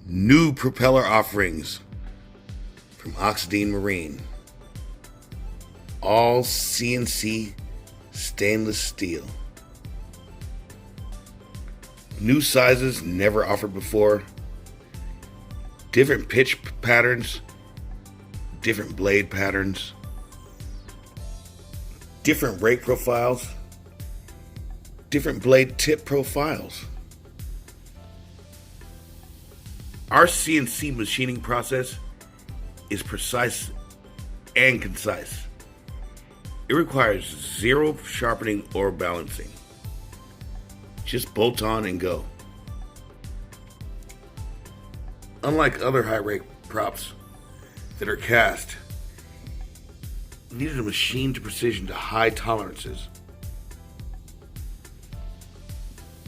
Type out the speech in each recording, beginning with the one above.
New propeller offerings from Oxidean Marine. All CNC stainless steel. New sizes never offered before. Different pitch patterns. Different blade patterns. Different rake profiles. Different blade tip profiles. Our CNC machining process is precise and concise. It requires zero sharpening or balancing. Just bolt on and go. Unlike other high rake props that are cast, you needed a machine to precision to high tolerances.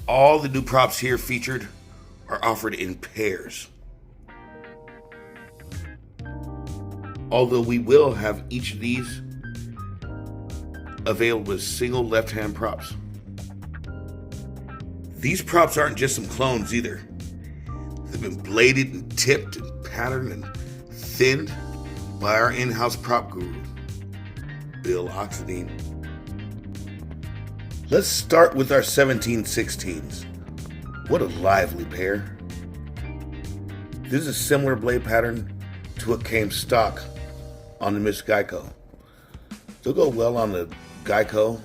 All the new props here featured are offered in pairs. Although we will have each of these available as single left-hand props. These props aren't just some clones either. They've been bladed and tipped and patterned and thinned by our in-house prop guru, Bill Oxidean. Let's start with our 1716s. What a lively pair. This is a similar blade pattern to what came stock on the Miss Geico. They'll go well on the Geico,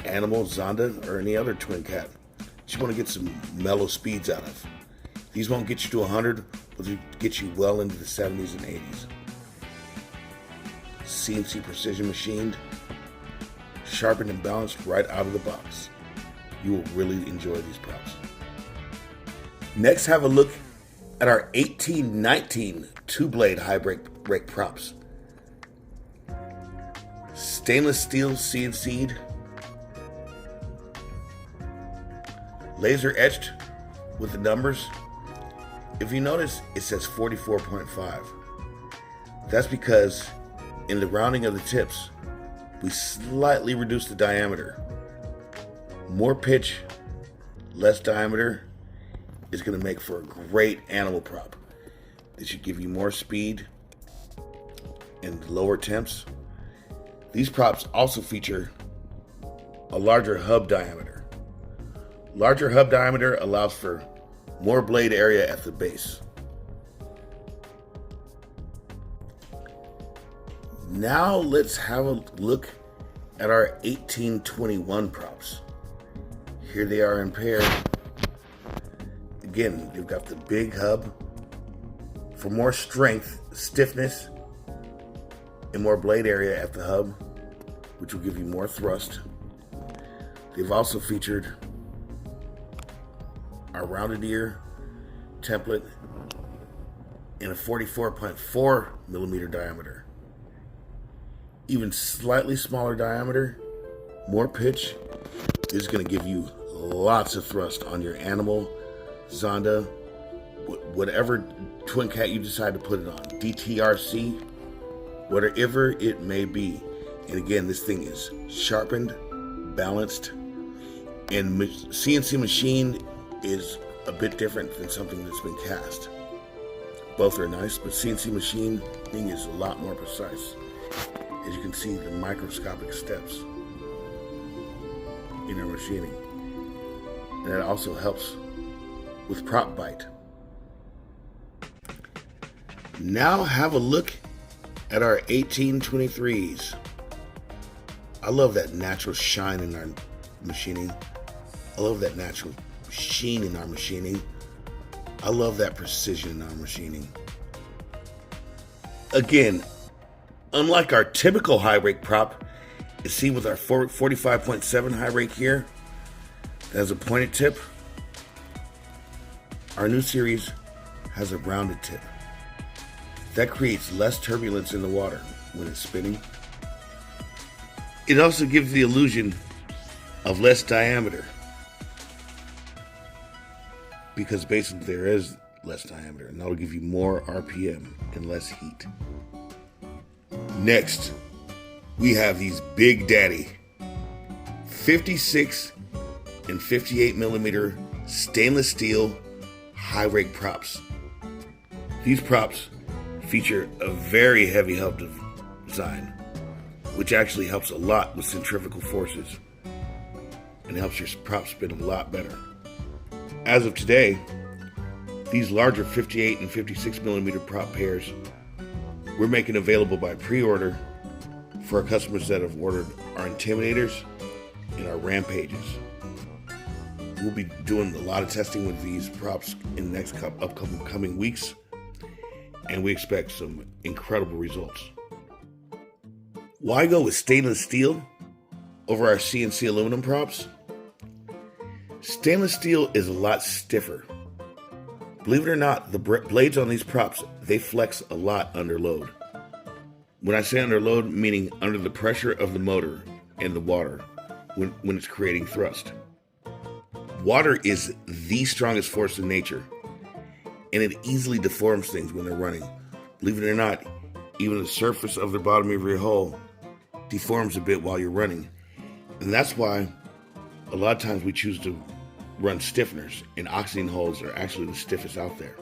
Animal, Zonda, or any other twin cat you want to get some mellow speeds out of. These won't get you to 100, but they get you well into the 70s and 80s. CNC precision machined, sharpened and balanced right out of the box. You will really enjoy these props. Next, have a look at our 1819 two-blade high rake props. Stainless steel CNC'd, laser etched with the numbers. If you notice, it says 44.5. That's because in the rounding of the tips, we slightly reduced the diameter. More pitch, less diameter is going to make for a great animal prop. This should give you more speed and lower temps. These props also feature a larger hub diameter. Larger hub diameter allows for more blade area at the base. Now let's have a look at our 1821 props. Here they are in pair. Again, you've got the big hub for more strength, stiffness, and more blade area at the hub, which will give you more thrust. They've also featured our rounded ear template in a 44.4 millimeter diameter. Even slightly smaller diameter, more pitch, is going to give you lots of thrust on your Animal, Zonda, whatever twin cat you decide to put it on, DTRC, whatever it may be. And again, this thing is sharpened, balanced, and CNC machined is a bit different than something that's been cast. Both are nice, but CNC machining is a lot more precise. As you can see, the microscopic steps in our machining. And that also helps with prop bite. Now have a look at our 1823s. I love that natural shine in our machining. I love that natural sheen in our machining. I love that precision in our machining. Again, unlike our typical high rake prop, you see with our 45.7 high rake here, that has a pointed tip. Our new series has a rounded tip. That creates less turbulence in the water when it's spinning. It also gives the illusion of less diameter, because basically there is less diameter, and that'll give you more RPM and less heat. Next, we have these big daddy 56 and 58 millimeter stainless steel high rake props. These props feature a very heavy hub design, which actually helps a lot with centrifugal forces and helps your prop spin a lot better. As of today, these larger 58 and 56 millimeter prop pairs we're making available by pre-order for our customers that have ordered our Intimidators and our Rampages. We'll be doing a lot of testing with these props in the next upcoming weeks, and we expect some incredible results. Why go with stainless steel over our CNC aluminum props? Stainless steel is a lot stiffer. Believe it or not, the blades on these props, they flex a lot under load. When I say under load, meaning under the pressure of the motor and the water when it's creating thrust. Water is the strongest force in nature, and it easily deforms things when they're running. Believe it or not, even the surface of the bottom of your hull deforms a bit while you're running. And that's why a lot of times we choose to run stiffeners, and Oxidean hulls are actually the stiffest out there.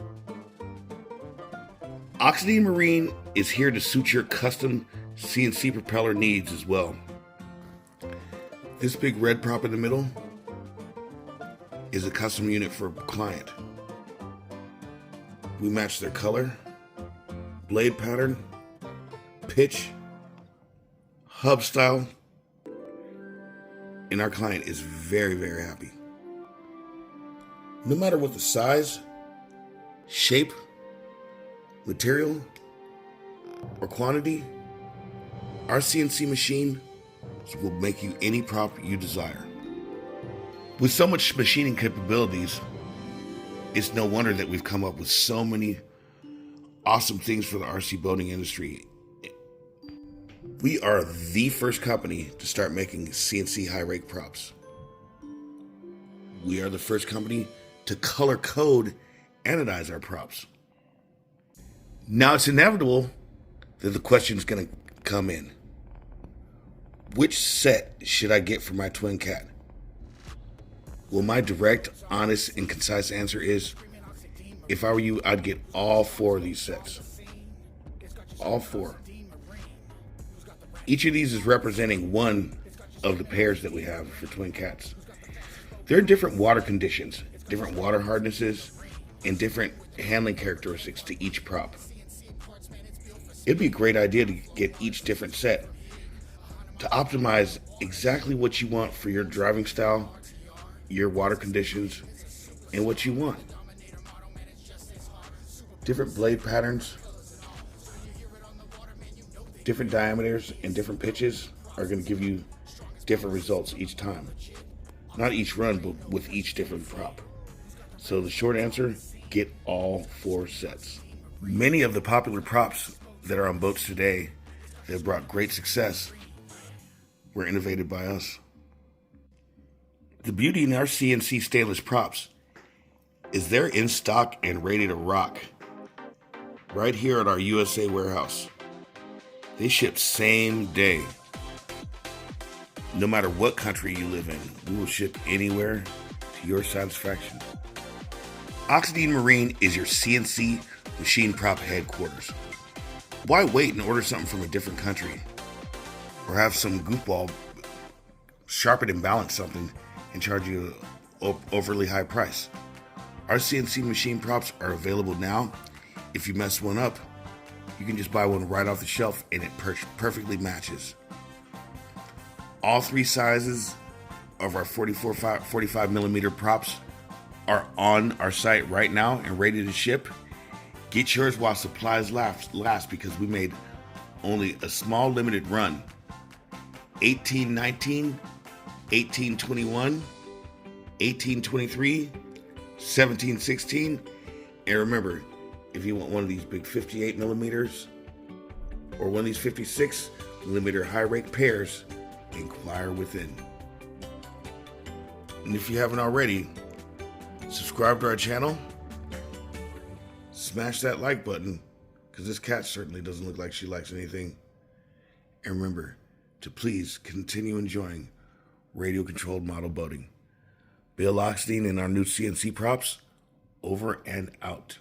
Oxidean Marine is here to suit your custom CNC propeller needs as well. This big red prop in the middle is a custom unit for a client. We match their color, blade pattern, pitch, hub style, and our client is very, very happy. No matter what the size, shape, material, or quantity, our CNC machine will make you any prop you desire. With so much machining capabilities, it's no wonder that we've come up with so many awesome things for the RC boating industry. We are the first company to start making CNC High Rake props. We are the first company to color code anodize our props. Now it's inevitable that the question is going to come in. Which set should I get for my twin cat? Well, my direct, honest, and concise answer is, if I were you, I'd get all 4 of these sets. All 4. Each of these is representing one of the pairs that we have for twin cats. There are different water conditions, different water hardnesses, and different handling characteristics to each prop. It'd be a great idea to get each different set to optimize exactly what you want for your driving style, your water conditions, and what you want. Different blade patterns, different diameters, and different pitches are going to give you different results each time. Not each run, but with each different prop. So the short answer, get all 4 sets. Many of the popular props that are on boats today that have brought great success were innovated by us. The beauty in our CNC stainless props is they're in stock and ready to rock right here at our USA warehouse. They ship same day. No matter what country you live in, we will ship anywhere to your satisfaction. Oxidean Marine is your CNC machine prop headquarters. Why wait and order something from a different country? Or have some goofball sharpen and balance something and charge you an overly high price? Our CNC machine props are available now. If you mess one up, you can just buy one right off the shelf and it perfectly matches. All 3 sizes of our 45 millimeter props are on our site right now and ready to ship. Get yours while supplies last, because we made only a small limited run. 1819, 1821, 1823, 1716, and remember, if you want one of these big 58 millimeters or one of these 56 millimeter high rake pairs, inquire within. And if you haven't already, subscribe to our channel, smash that like button, because this cat certainly doesn't look like she likes anything. And remember to please continue enjoying radio-controlled model boating. Bill Oxidean and our new CNC props, over and out.